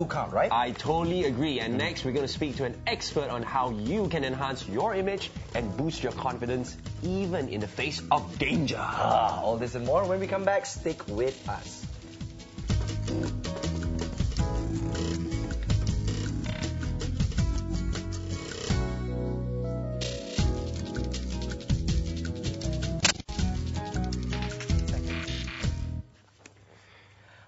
count, right? I totally agree. And next, we're going to speak to an expert on how you can enhance your image and boost your confidence even in the face of danger. All this and more when we come back. Stick with us.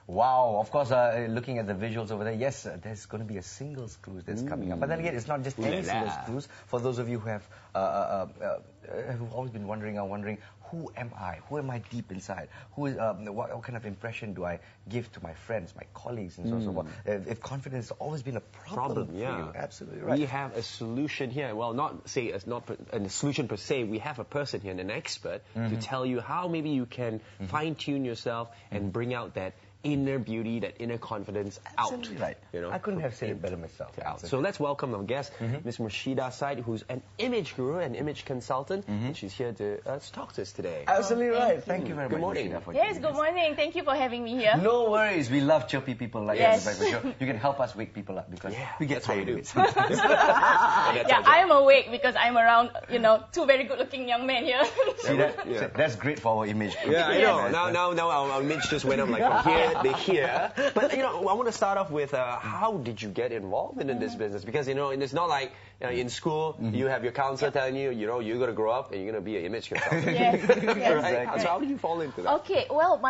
Wow, of course, looking at the visuals over there, yes, there's going to be a singles cruise that's coming up. But then again, it's not just any singles cruise. For those of you who have who've always been wondering, who am I? Who am I deep inside? Who is, what kind of impression do I give to my friends, my colleagues, and so on and so forth? If confidence has always been a problem for you. Absolutely right. We have a solution here. Well, not a solution per se. We have a person here, an expert, to tell you how maybe you can fine-tune yourself and bring out that inner beauty, that inner confidence out. Right. You know? I couldn't have said it better myself. So let's welcome our guest, Ms. Murshidah Said, who's an image guru, an image consultant, and she's here to talk to us today. Absolutely right. Thank you very much. Good morning. Yes, good morning. Thank you for having me here. No worries. We love chirpy people like us. You can help us wake people up because we get tired of it sometimes. I am awake because I'm around, two very good-looking young men here. See that? That's great for our image. Yeah, I know. Now our image just went up like from here to here. But I want to start off with how did you get involved in this business? Because it's not like in school you have your counselor telling you, you're going to grow up and you're going to be an image consultant. Yes. Right? Exactly. So how did you fall into that? Okay, well,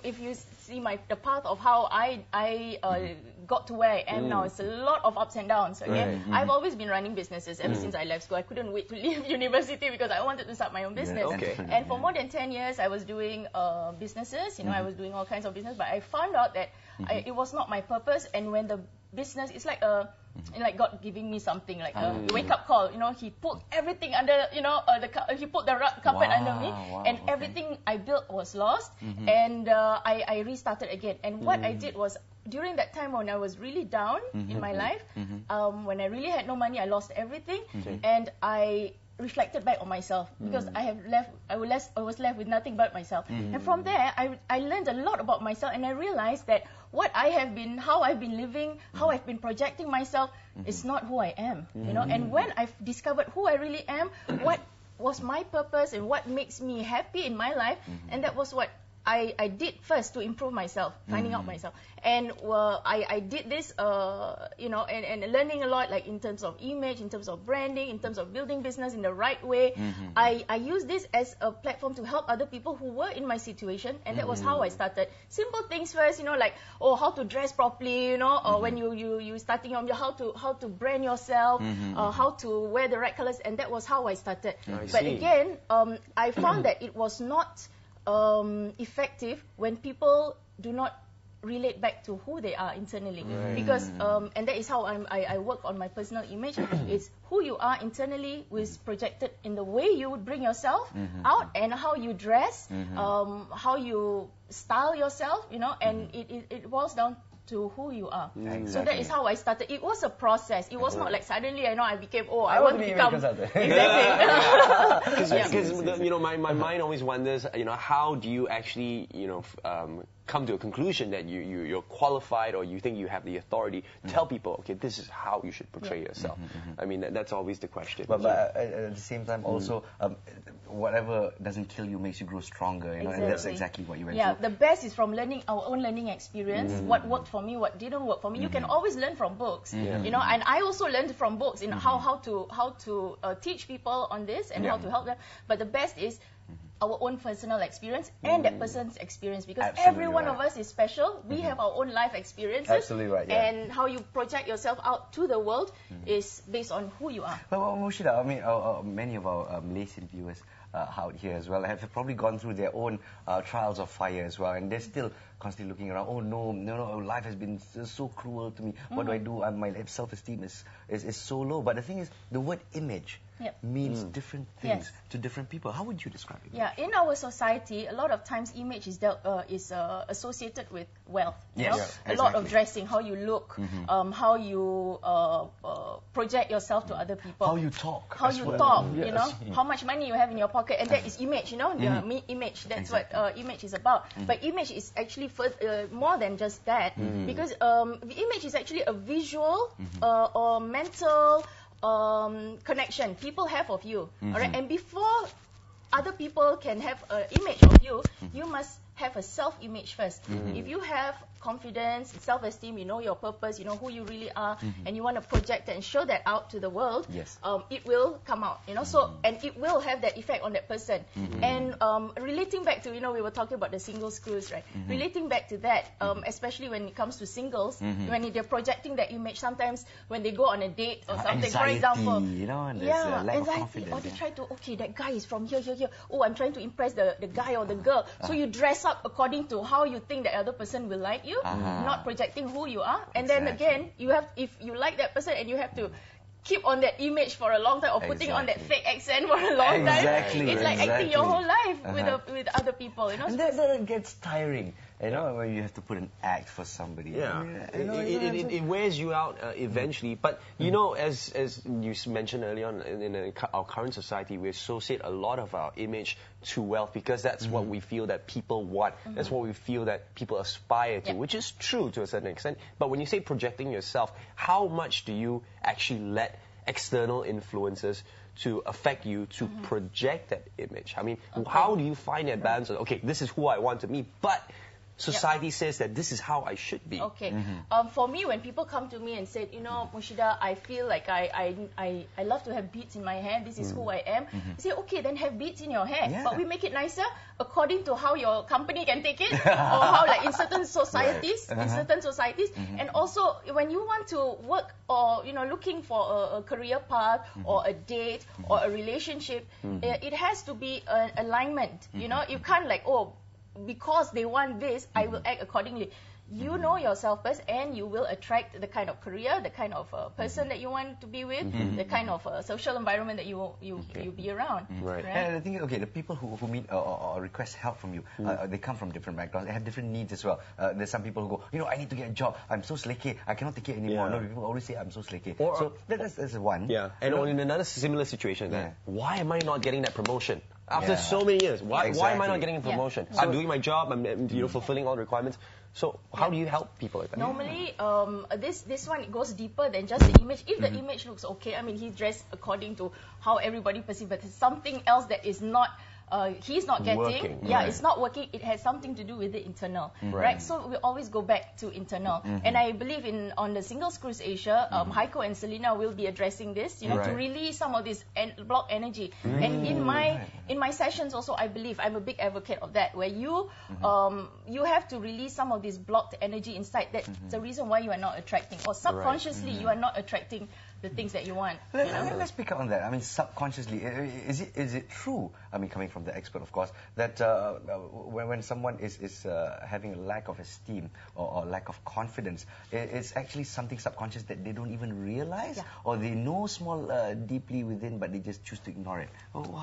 if you see the path of how I got to where I am now, it's a lot of ups and downs. Okay, I've always been running businesses ever since I left school. I couldn't wait to leave university because I wanted to start my own business. And for more than 10 years, I was doing businesses. I was doing all kinds of business, but I found out that it was not my purpose. And when the business, it's like like God giving me something, like a wake-up call. He put everything under, he put the carpet under me, and everything I built was lost, and I restarted again. And what I did was, during that time when I was really down in my life, when I really had no money, I lost everything, and I reflected back on myself because I was left with nothing but myself. And from there, I learned a lot about myself, and I realized that how I've been living, how I've been projecting myself is not who I am. And when I've discovered who I really am, what was my purpose and what makes me happy in my life, and that was what I did first to improve myself, finding out myself. And I did this, and learning a lot, like in terms of image, in terms of branding, in terms of building business in the right way. I used this as a platform to help other people who were in my situation, and that was how I started. Simple things first, like, how to dress properly, or when you starting on how to brand yourself, how to wear the right colors, and that was how I started. But again, I found that it was not effective when people do not relate back to who they are internally, because and that is how I work on my personal image. It's who you are internally is projected in the way you would bring yourself out, and how you dress, how you style yourself, and it boils down to who you are. So that is how I started. It was a process. It was not like suddenly I became, I want to become Because my mind always wonders, how do you actually come to a conclusion that you're qualified, or you think you have the authority to tell people, okay, this is how you should portray yourself. I mean, that's always the question. But at the same time, also, whatever doesn't kill you makes you grow stronger. And that's exactly what you went through. The best is from our own learning experience. What worked for me, what didn't work for me. You can always learn from books. And I also learned from books in how to teach people on this and how to help them. But the best is our own personal experience and that person's experience, because every one of us is special. We have our own life experiences. Absolutely right. And how you project yourself out to the world is based on who you are. But Murshidah, I mean, many of our Malaysian viewers out here as well have probably gone through their own trials of fire as well, and they're still constantly looking around. Oh no, life has been so cruel to me. What do I do? My self-esteem is so low. But the thing is, the word image means different things to different people. How would you describe it? Yeah, in our society, a lot of times image is associated with wealth. You know? A lot of dressing, how you look, how you project yourself to other people. How you talk. You know, how much money you have in your pocket, and that is image, you know, the image. That's what image is about. But image is actually more than just that, because the image is actually a visual or mental connection people have of you. All right, and before other people can have an image of you, you must have a self-image first. If you have confidence, self-esteem, you know your purpose, you know who you really are, and you want to project and show that out to the world, it will come out, you know. So, and it will have that effect on that person. And relating back to, you know, we were talking about the single screws, right? Relating back to that, especially when it comes to singles, when they're projecting that image, sometimes when they go on a date or something, anxiety, for example, you know, and there's a lack of anxiety, confidence, or they try to, okay, that guy is from here. Oh, I'm trying to impress the guy or the girl. So you dress up according to how you think the other person will like you, not projecting who you are. And then again, you have, if you like that person, and you have to keep on that image for a long time, or putting on that fake accent for a long time. It's like acting your whole life with other people, you know. And that gets tiring, you know, when you have to put an act for somebody. Yeah, you know, it wears you out eventually. But you know, as you mentioned earlier on, in our current society, we associate a lot of our image to wealth, because that's what we feel that people want. That's what we feel that people aspire to, which is true to a certain extent. But when you say projecting yourself, how much do you actually let external influences to affect you to project that image? I mean, how do you find that balance of, okay, this is who I want to be, but society says that this is how I should be? Okay. For me, when people come to me and say, you know, Murshidah, I feel like I love to have beads in my hair, this is who I am. I say, okay, then have beads in your hair. But we make it nicer according to how your company can take it, or how, like, in certain societies, and also when you want to work, or, you know, looking for a career path, or a date, or a relationship, it has to be an alignment. You know, you can't, like, oh, because they want this, I will act accordingly. You know yourself first, and you will attract the kind of career, the kind of person that you want to be with, the kind of social environment that you be around. Right. And the thing is, okay, the people who meet or request help from you, they come from different backgrounds. They have different needs as well. There's some people who go, you know, I need to get a job. I'm so slacky. I cannot take it anymore. No, people always say I'm so slacky. So that's one. Yeah. And in another similar situation, why am I not getting that promotion? After so many years, why am I not getting a promotion? I'm doing my job. I'm fulfilling all the requirements. So how do you help people like that? Normally, this one, it goes deeper than just the image. If the image looks okay, I mean, he's dressed according to how everybody perceives, but there's something else that is not, he's not getting. It's not working. It has something to do with the internal, right? So we always go back to internal. And I believe on the Singles Cruise Asia, Heiko and Selena will be addressing this, you know, to release some of this block energy. And in my sessions also, I believe I'm a big advocate of that, where you have to release some of this blocked energy inside. That's the reason why you are not attracting, or subconsciously you are not attracting the things that you want. Let's pick up on that. I mean, subconsciously, is it true? I mean, coming from the expert, of course, that when someone is having a lack of esteem or lack of confidence, it's actually something subconscious that they don't even realize, or they know deeply within, but they just choose to ignore it.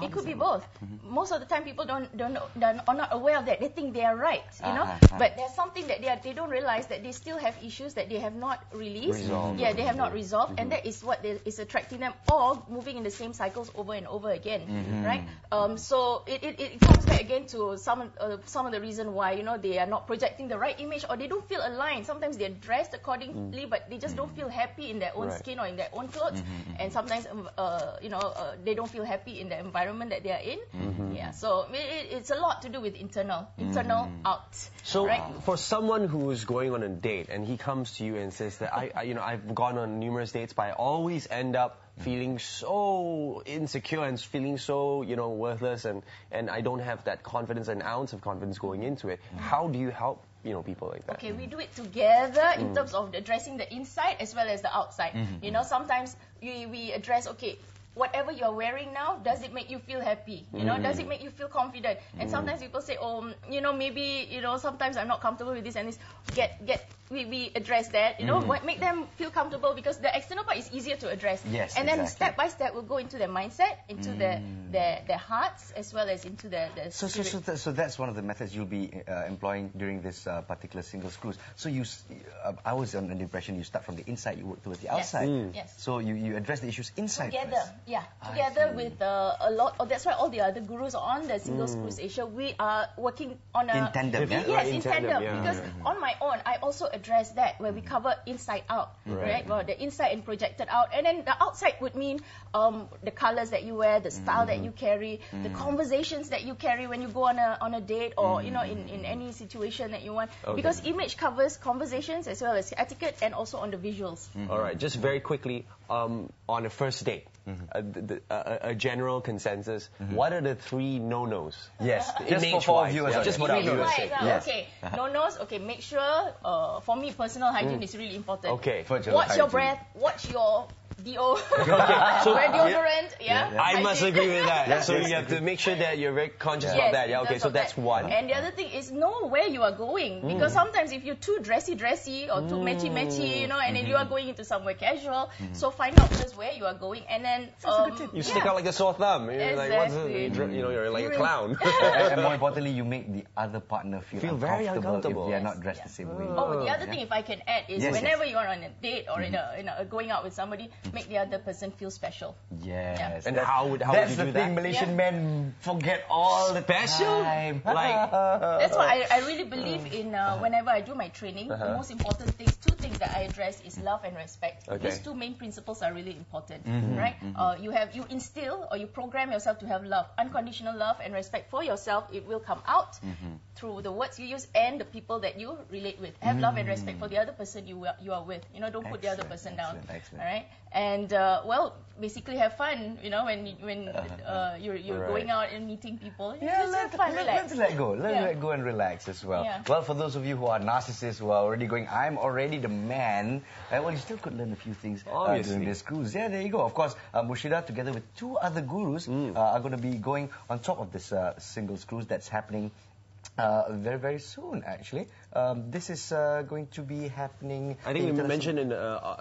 It could be both. Most of the time, people are not aware of that. They think they are right, you know. But there's something that they don't realize, that they still have issues that they have not released. They have not resolved, and that is what is attracting them, or moving in the same cycles over and over again, right? So it comes back again to some of the reason why, you know, they are not projecting the right image, or they don't feel aligned. Sometimes they're dressed accordingly, but they just don't feel happy in their own skin or in their own clothes, and sometimes they don't feel happy in the environment that they are in. So it's a lot to do with internal out. So for someone who's going on a date and he comes to you and says that I've gone on numerous dates, but I always end up feeling so insecure and feeling so, you know, worthless, and I don't have that confidence, an ounce of confidence going into it. How do you help, you know, people like that? Okay, we do it together in terms of addressing the inside as well as the outside. You know, sometimes we address, okay, whatever you're wearing now, does it make you feel happy? You know, does it make you feel confident? And sometimes people say, oh, you know, maybe, you know, sometimes I'm not comfortable with this and this. We address that, you know, make them feel comfortable, because the external part is easier to address. Yes, and then exactly. step by step we'll go into their mindset, into their hearts, as well as into their spirit. So that's one of the methods you'll be employing during this particular singles cruise. So I was under the impression you start from the inside, you work towards the outside. Yes. So you address the issues inside Together, first. yeah. Together with a lot. That's why all the other gurus on the Singles Cruise Asia, we are working on a... In tandem, yeah? Yes, in in tandem, tandem. yeah. Because on my own, I also address that, where we cover inside out, right? Well, the inside and projected out. And then the outside would mean the colors that you wear, the style that you carry, the conversations that you carry when you go on a date, or, you know, in any situation that you want. Okay. Because image covers conversations as well as etiquette, and also on the visuals. All right, just very quickly, on a first date, a general consensus, what are the 3 no-nos? Yes, just for Image-wise, viewers. yeah, just for our viewers' Right, sake. Yes. okay. No-nos, okay, make sure, for me, personal hygiene is really important. Okay. Virtual Watch your hygiene. breath, watch your DO, so- wear deodorant, yeah. I must hygiene. agree with that. Yes, so yes, you have to make sure that you're very conscious Yes, about that. in Yeah, okay, terms so of that's that. one. And the other thing is know where you are going, because sometimes if you're too dressy or too matchy, you know, and then you are going into somewhere casual, so find out first where you are going, and then You stick out like a sore thumb. You're like, Exactly. you're like a clown. And more importantly, you make the other partner feel very uncomfortable. if they are not dressed the same way. Oh, the other thing, if I can add, is Yes, whenever you are on a date or in a going out with somebody, make the other person feel special. Yes. And That- how would that's you the do thing that? Malaysian Yeah. men forget all the Special? time. Like, That's why I really believe in whenever I do my training, the most important things, 2 things that I address is love and respect. Okay. These 2 main principles are really important, right? You instill or you program yourself to have love, unconditional love and respect for yourself. It will come out through the words you use and the people that you relate with. Have love and respect for the other person you are with. You know, don't put the other person down. Excellent. All right, and well, basically have fun. You know, when you're Right. going out and meeting people, Yeah, just have fun, relax. let's let go. Let's Yeah. let go and relax as well. Yeah. Well, for those of you who are narcissists, who are already going, I'm already the man, well, you still could learn a few things Obviously. during this cruise. Yeah, there you go. Of course, Murshidah, together with 2 other gurus, are going to be going on top of this singles cruise that's happening very, very soon, actually. This is going to be happening... I think we mentioned in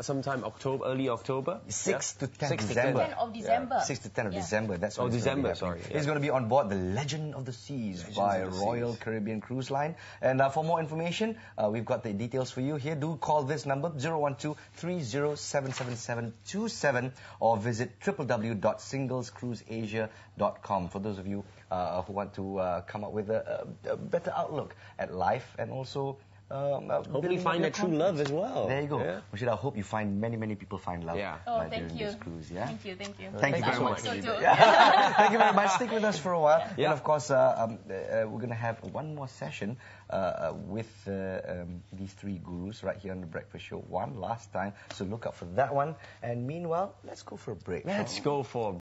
sometime early October. 6 to 10 6 to 10. December. 10 of December. 6 to 10 of Yeah. December. That's Oh, when it's gonna be December, happening. sorry, yeah. It's going to be on board the Legend of the Seas by of the Royal Seas. Caribbean Cruise Line. And for more information, we've got the details for you here. Do call this number 012-3077727 or visit www.singlescruiseasia.com for those of you who want to come up with a better outlook at life and also Hopefully building up find your that true confidence. love as well. There you go. Yeah. Murshidah, I hope you find many people find love Yeah. Oh, during thank you. this cruise. Yeah? Thank you. Thank you Thank you very so much. much. So too. Thank you very much. Stick with us for a while. Yeah. And of course, we're going to have one more session with these 3 gurus right here on the Breakfast Show. One last time. So look out for that one. And meanwhile, let's go for a break. Let's go for